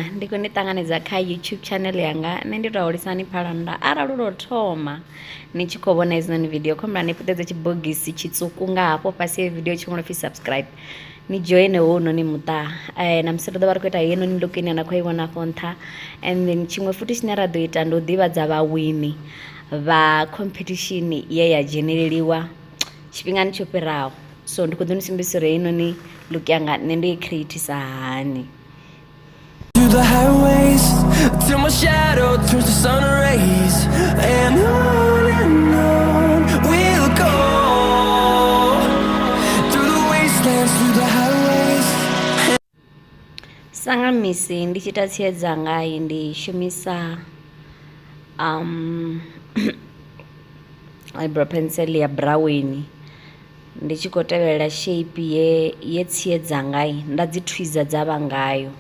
ndiko ndi ṱanganedza kha YouTube channel yanga. Nṋe ndi tou holisani phalanda arali lo thoma ni tshi khou vhona izinoni video khombela ni puṱedze tshibogisi tshitswuku nga hafho fhasi ya video tshi ṅwala pfhi subscribe ni joine hounoni muṱa. Na musi ri ḓo vha ri khou ita heinoni look ine na khou i vhona afho nṱha, and then tshiṅwe futhi tshine ra ḓo ita ndi u ḓivhadza vhawini vha competition ye ya dzheneleliwa tshifhingani tsho fhiraho. So ndi khou ḓo ni sumbedzisa uri heinoni look yanga nṋe ndo i creatisa hani. Through the highways, till my shadow turns to sun rays, and on we'll go. Through the wastelands, through the highways. Sanga misi ndi tshi ita tsie dzanga ndi shumisa eyebrow pencil ya brown. Ndi tshi khou tevhelela shape ye tsie dzanga nda dzi twiza dza vha ngayo.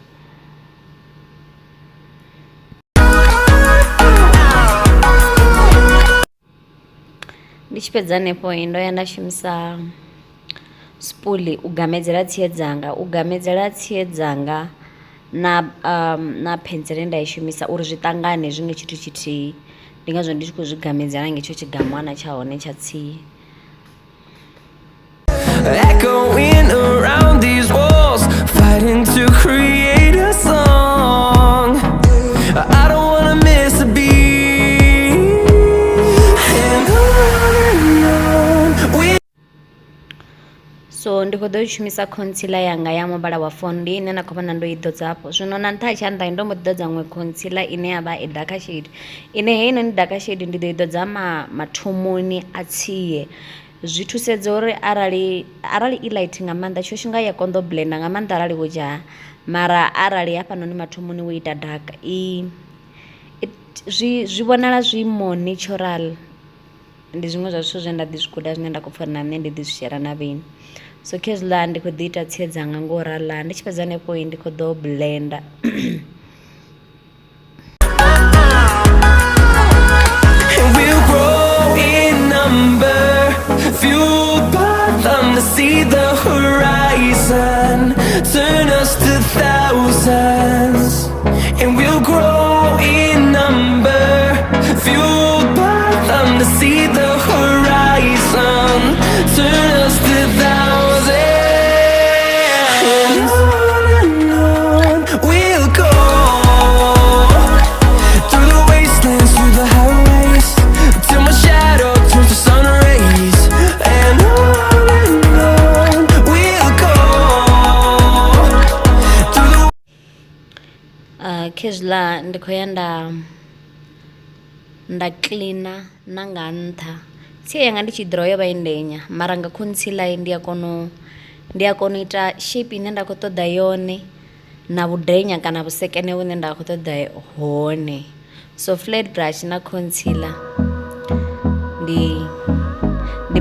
Ndi tshi fhedza hanefho ndo ya nda shumisa spoolie u gamedzela tsie dzanga na pencil nda i shumisa uri zwi ṱangane zwi nga tshithu tshithihi. Ndi ngazwo ndi tshi khou zwi gamedzela nga hetsho tshigamwana tsha hone tsha tsie. Echoing around these walls, fighting to create a song. I don't wanna miss a beat. And on we. So ndi khou ḓo shumisa concealer yanga ya muvhala wa fondi ine na khou vhona ndo i ḓodza afho. Zwino na nṱha ha tshanḓa ndo mbo ḓi ḓodza ṅwe concealer ine ya vha i darker shade, ine heinoni darker shade ndi ḓo i ḓodza mathomoni a tsie. Zwi thusedza uri arali I light nga maanḓa tsho nga ya konḓo blender nga maanḓa arali wo dzhaya, mara arali hafhanoni mathomoni wo ita dark zwi vhonala zwi more natural. Ndi zwiṅwe zwa zwithu zwe nda ḓi zwi guda zwine nda khou pfha uri na nṋe ndi ḓi zwi shera na vheni. So khezwiḽa ndi khou ḓi ita tsie dzanga ngo raḽa ndi tshi fhedza hanefho ndi khou ḓo blender. Fueled by them to see the horizon, turn us to thousands, and we'll grow in number. Fueled by them to see the horizon, turn us to thousands, and on we'll go. Through the wastelands, through the highways, till my shadow turns to sun rays. Khezwiḽa ndi khou ya nda cleaner na nga nṱha. Tsie yanga ndi tshi ḓiro yo vha i ndenya, mara nga concealer ndi a kona u ita shape ine nda khou ṱoḓa yone na vhudenya kana vhusekene vhune nda khou ṱoḓa hone. So flat brush na concealer ndi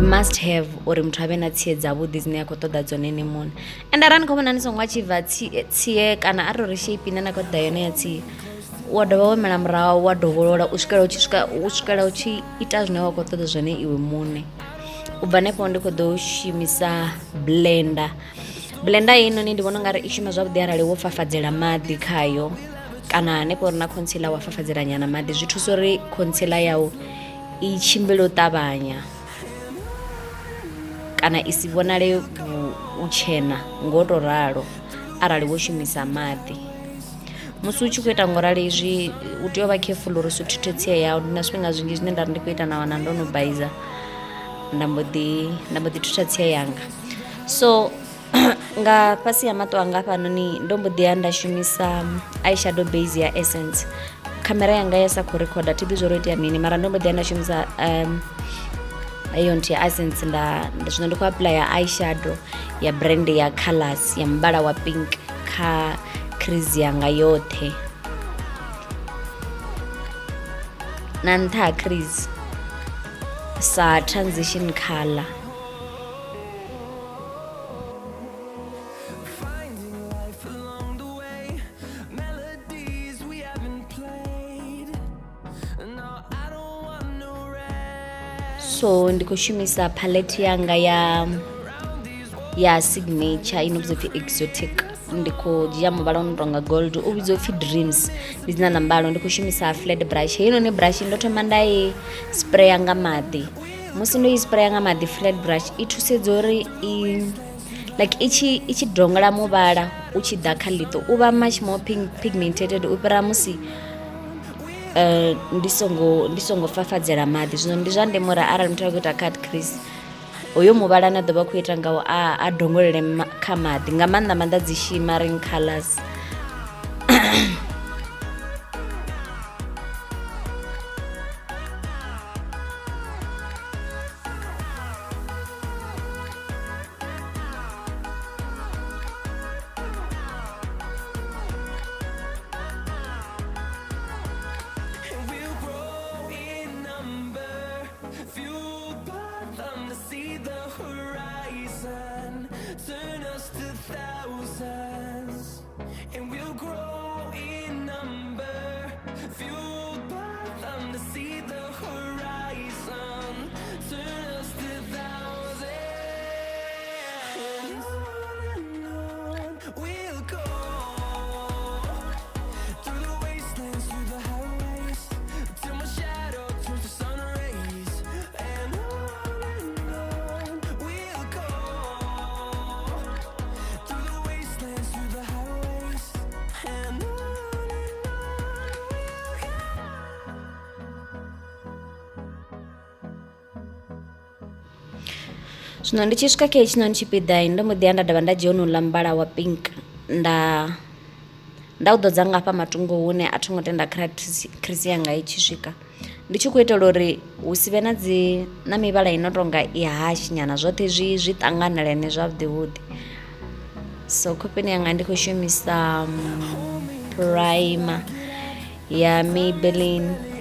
must have uri muthu avhe na tsie dzavhuḓi dzine a khou ṱoḓa dzone ni muṋe. And arali ni khou vhona ni songo achiever tsie kana arali uri shape ine na khou ṱoḓa yone ya tsie, wa dovha wa mela murahu wa dovholola u swikela u tshi ita zwine wa khou ṱoḓa zwone iwe muṋe. U bva hanefho ndi khou ḓo shumisa blender. Blender heinoni ndi vhona ungari i shuma zwavhuḓi arali wo fafadzela maḓi khayo kana hanefho uri na concealer wa fafadzela nyana maḓi. Zwi thusa uri concealer yau i tshimbile u ṱavhanya kana i si vhonale u tshena ngo to ralo arali wo shumisa maḓi. Musi u tshi khou ita ngorali izwi u tea u vha careful uri u thithe tsie yau. Ndi na zwifhinga zwinzhi zwine nda ri ndi khou ita na wana ndo no baiza nda mbo ḓi thutha tsie yanga. So nga fhasi ha maṱo anga hafhanoni ndo mbo ḓi ya nda shumisa eyeshadow base ya Essence. Khamera yanga ya sa khou recorda thi ḓi zwo ro itea mini, mara ndo mbo ḓi ya nda shumisa ayo nthihi ya Essence. Zwino ndi khou applya eyeshadow ya brand ya Colors ya muvhala wa pink kha crease yanga yoṱhe na nṱha ha crease sa transition color. So ndi khou shumisa palette yanga ya signature ino vhidzwa pfhi exotic ndi khou dzhia muvhala ono tonga gold u vhidziwa upfhi dreams, ndi dzina ḽa mbalo. Ndi khou shumisa flat brush. Heinoni brush ndo thoma nda i spraya nga maḓi. Musi ndo i spraya nga maḓi flat brush i thusedza uri like i tshi dongola muvhala u tshi ḓa kha ḽiṱo u vha much more pigmented u fhira musi ndi songo fafadzela maḓi. Zwino ndi zwa ndeme uri arali muthu a khou ita cut crease hoyo muvhala na ḓovha khou ita ngawo a dongolele kha maḓi, nga maanḓa dzi shimmering colours. Turn us to thousands, and we'll grow in number, fueled by them to see the horizon. Turn us to thousands, and on we'll go, through the wastelands, through the highways, till my shadow turns to sun rays, and on we'll go. Zwino ndi tshi swika kha hetshinoni tshipiḓa ndo mbo ḓi ya nda dovha nda dzhia honouḽa muvhala wa pink nda u ḓodza nga hafha matungo hune a thongo tenda crease yanga i tshi swika, ndi tshi khou itela uri hu si vhe na mivhala i no tonga i hashi nyana, zwoṱhe zwi ṱanganelane zwavhuḓi vhuḓi. So khopeni yanga ndi khou shumisa primer ya Maybelline.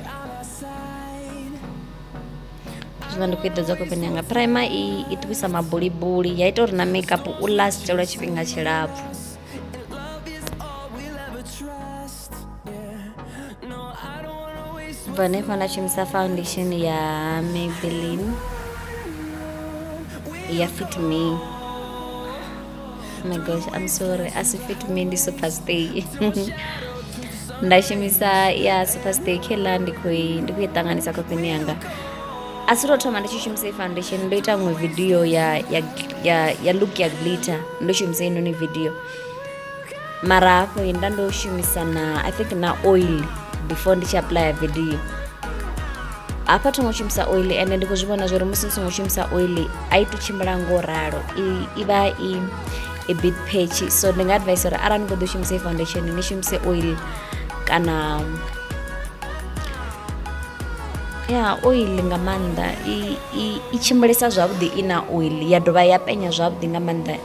Zwino ndi khou i ḓodza khopeni yanga. Primer i ṱuwisa mabulibuli, ya ita uri na makeup u last lwa tshifhinga tshilapfhu. Bva hanefho nda shumisa foundation ya Maybelline ya Fit Me. Oh my gosh, I'm sorry, asi Fit Me ndi Superstay. Nda shumisa ya Superstay kheḽa ndi khou i ṱanganisa khopeni yanga. Asi tou thoma ndi tshi shumisa i foundation, ndo ita iṅwe video ya look ya glitter, ndo shumisa inoni video. Mara hafho nda ndo shumisa na I think na oil before ndi tshi apply video. Hafha thongo shumisa oil ende ndi khou zwi vhona zwori musi ndi songo shumisa oil a i to tshimbila ngo ralo, i vha a bit patchy. So ndi nga advise uri arali ni khou ḓo shumisa i foundation ni shumise oil kana oil nga maanḓa. I tshimbilisa zwavhuḓi i na oil, ya dovha ya penya zwavhuḓi nga maanḓa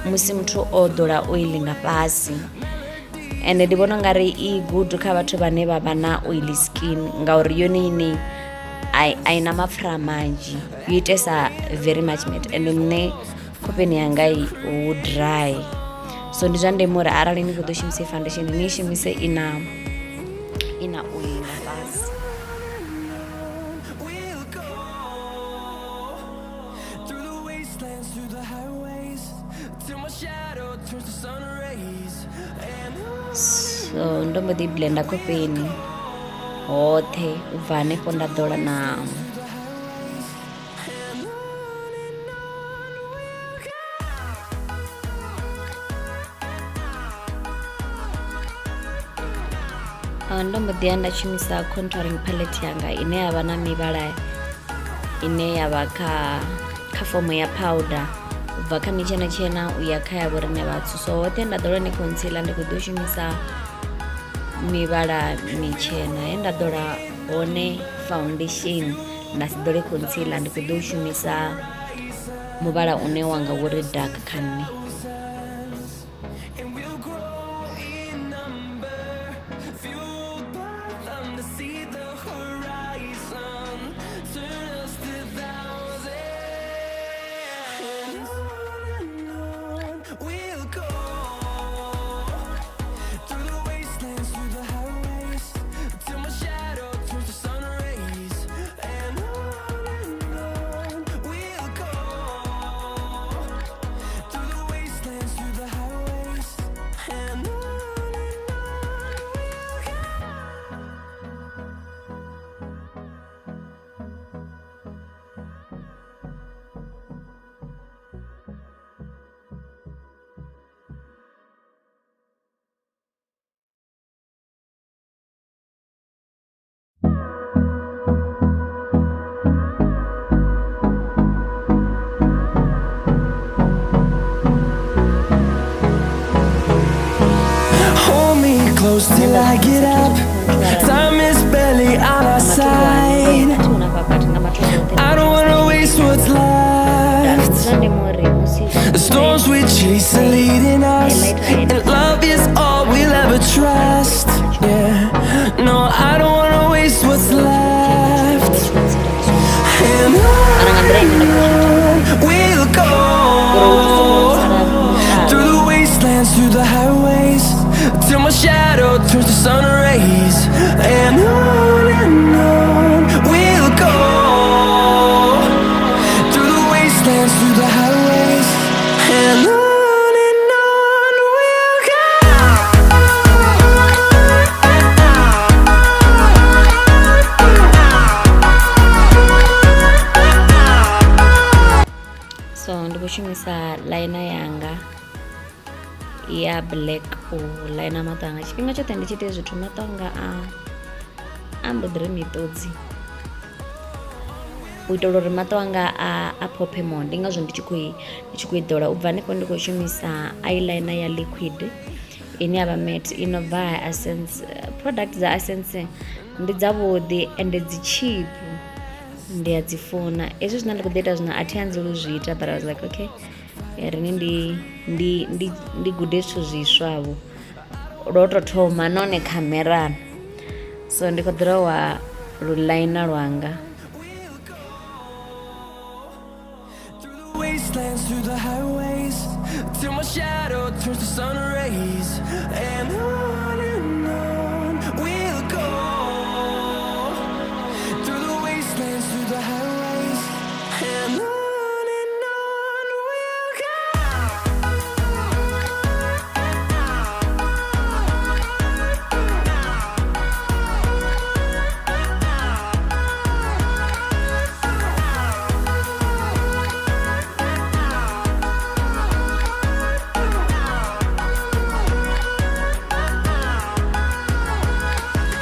musi muthu o ḓola oil nga fhasi. Ende ndi vhona ungari i good kha vhathu vhane vha vha na oily skin ngauri yone ine a ina mapfura manzhi, yo itesa very much matte, ende nṋe khopeni yanga hu dry. So ndi zwa ndeme uri arali ni khou ḓo shumisa i foundation ni shumise ina oil nga fhasi. So ndo mbo ḓi blenda khopeni hoṱhe u bva hanefho nda ḓola na ndo mbo ḓi ya nda shumisa contouring palette yanga ine ya vha na mivhala ine ya vha kha fomo ya powder, u bva kha mitshena u ya kha ya vhorine vhatsu. So hoṱhe nda ḓola ni concealer ndi khou ḓo shumisa mivhala mitshena, he nda ḓola hone foundation nda si ḓole concealer ndi khou ḓo shumisa muvhala une wanga wori dark kha nṋe. close till I get up. Time is barely on our side. I don't wanna waste what's left. The storms we chase are leading us, and love is all we'll ever trust. Yeah, no, I don't wanna waste what's left. And on we'll go, through the wastelands, through the highways, till my shadow turns to sun rays. And on we'll go, through the wastelands, through the highways, and on we'll go. So ndikushumisa liner yanga ya black u liner mato anga. Tshifhinga tshoṱhe ndi tshi ite zwithu mato anga a mboḓi mitodzi u itela uri mato anga a phophe more. Ndi ngazwo ndi tshi khou iḓola. U bva hanefho ndi khou shumisa eyeliner ya liquid ine ya vha matte i no bva ha Essence. Product dza Essence ndi dzavhuḓi ende dzi cheap, ndi a dzi funa. Hezwi zwine ndi khou ḓi ita zwino a thi anzeli u zwi ita, but I was like okay, rini ndi gude zwithu zwiswavho lwo tou thoma nahone khamerani. So ndi khou ḓirowa luliner lwanga. Wastelands, through the highways, till my shadow turns to sun rays. And on we'll go, through the wastelands, through the highways, and on we'll go.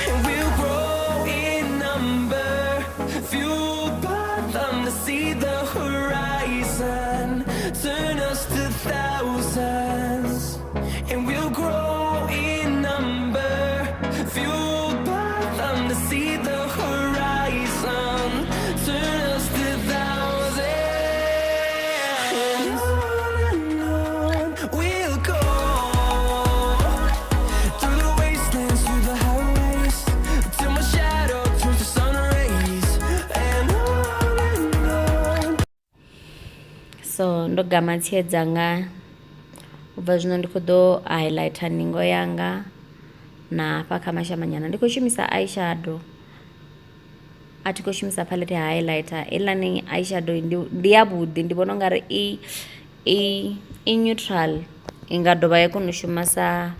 And we'll grow in number, fueled by them to see the horizon, turn us to thousands. And we'll grow in number, fueled by them to see the horizon, turn us to thousands. And on we'll go, through the wastelands, through the highways, till my shadow turns to sun rays. And on. So ndo gama tsie dzanga. U bva zwino ndi khou ḓo highlighter ningo yanga na hafha kha mashamanyana. Ndi khou shumisa eyeshadow, a thi khou shumisa palette ya highlighter. Heiḽani eyeshadow ndi yavhuḓi, ndi vhona u nga ri i neutral, i nga dovha ya kona u shuma sa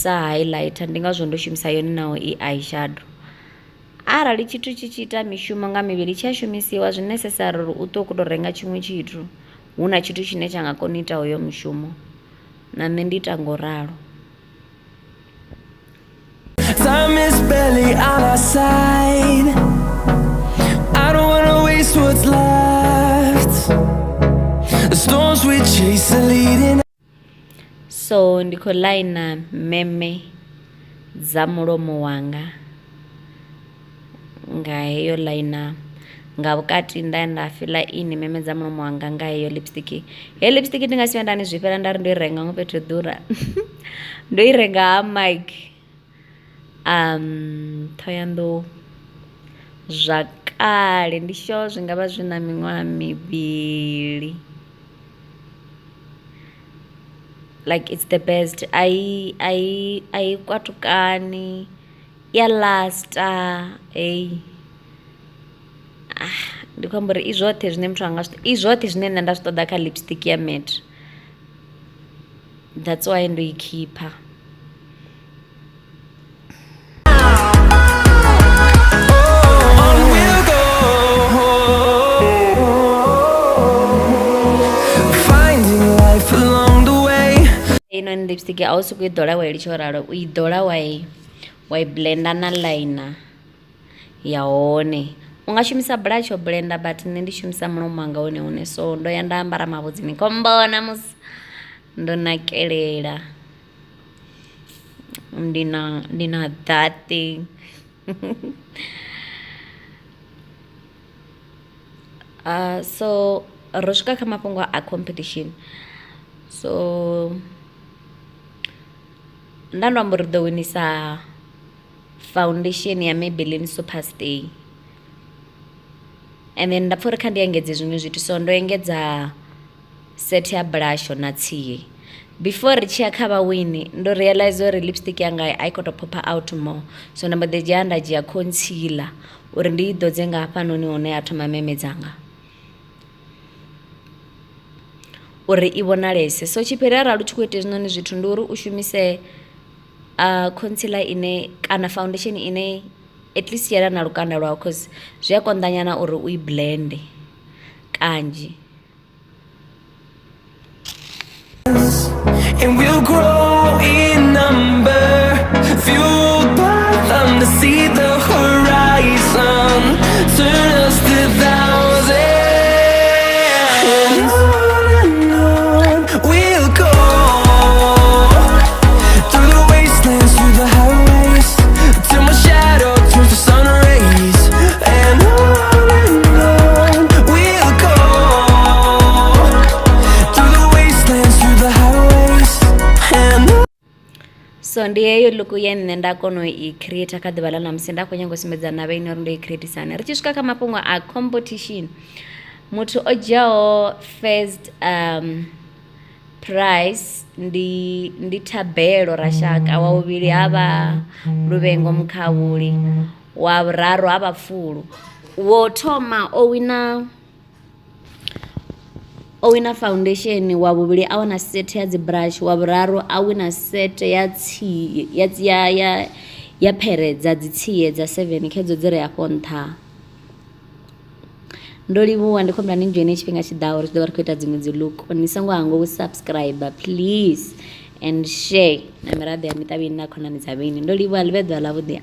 highlighter. Ndi ngazwo ndo shumisa yone naho i eyeshadow. Arali tshithu tshi tshi ita mishumo nga mivhili tshi a shumisiwa, zwi necessary uri u ṱo u khou tou renga tshiṅwe tshithu hu na tshithu tshine tsha nga kona u ita hoyo mushumo. Na nṋe ndi ita ngo ralo. Time is barely on our side. I don't wanna waste what's left. The storms we chase are leading. So ndi khou liner meme dza mulomo wanga nga heyo liner. Nga vhukati nda fila ini meme dza mulomo wanga nga heyo lipstick. Heyo lipstick ndi nga si vhuya nda ni zwi fhela nda ri ndo i renga ngo fhethu ḓura. Ndo i renga ha Mike. Thohoyandou zwa kale, ndi sure zwi nga vha zwi na miṅwaha mivhili. Like it's the best. I kwatukani ya lasta. Ndi khou amba uri i zwoṱhe zwine muthu anga i zwoṱhe zwine nṋe nda zwi ṱoḓa kha lipstick ya matte. That's why ndo i khipha. Ino ni lipstick a u sokou i ḓola wa i litsha ralo, u i ḓola wa i blenda na liner ya hone. U nga shumisa blush o blender, but nṋe ndi shumisa mulomo wanga hone hone. So ndo ya nda ambara mavhudzi ni khou mbona musi ndo nakelela. ndi na that thing. So ro swika kha mafhungo a competition, so nda ndo amba uri ḓo winisa foundation ya Maybelline Superstay, and then nda pfha uri kha ndi engedze zwiṅwe zwithu, so ndo engedza set ya blush na tsie. Before ri tshi ya kha vhawini ndo realize uri lipstick yanga I khou tou pop out more, so nda mbo ḓi dzhia nda dzhia concealer uri ndi i ḓodze nga hafhanoni hune ya thoma memedzanga uri i vhonalese. So tshipiri arali u tshi khou ita hezwinoni zwithu ndi uri u shumise concealer ine kana foundation ine at least yela na lukanda lwau, cause zwi a konḓanyana uri u i blende kanzhi. And we'll grow in number, fueled by them to see the horizon, turn us to thousands. And on we'll go, through the wastelands, through the highways, till my shadow turns to sun rays. And on we'll go, through the wastelands, through the highways. So ndi heyo look ye nne nda kona i create kha ḓuvha ḽa ṋamusi. Nda khou nyanga u sumbedza na vhaini uri ndo i creatisani. Ri tshi swika kha mafhungo a competition, muthu o dzhiaho first prize ndi Thabelo Rashaka, wa vhuvhili havha Luvhengo Mukhavhuli, wa vhuraru havha Pfulu. Wo thoma o wina foundation, wa vhuvhili a wana set ya dzi brush, wa vhuraru a wina set ya tsie ya pheredza dzi tsie dza 7 khedzo dzi re afho nṱha. Ndo livhuwa, ndi khou humbula ni dzhoine tshifhinga tshiḓaho uri ḓo vha ri khou ita dziṅwe dzi look. Ni songo hangwa u subscribe please and share na miraḓo ya miṱa vhini na khonani dza vhini. Ndo livhuwa, ḽi vhe ḓuvha ḽavhuḓi.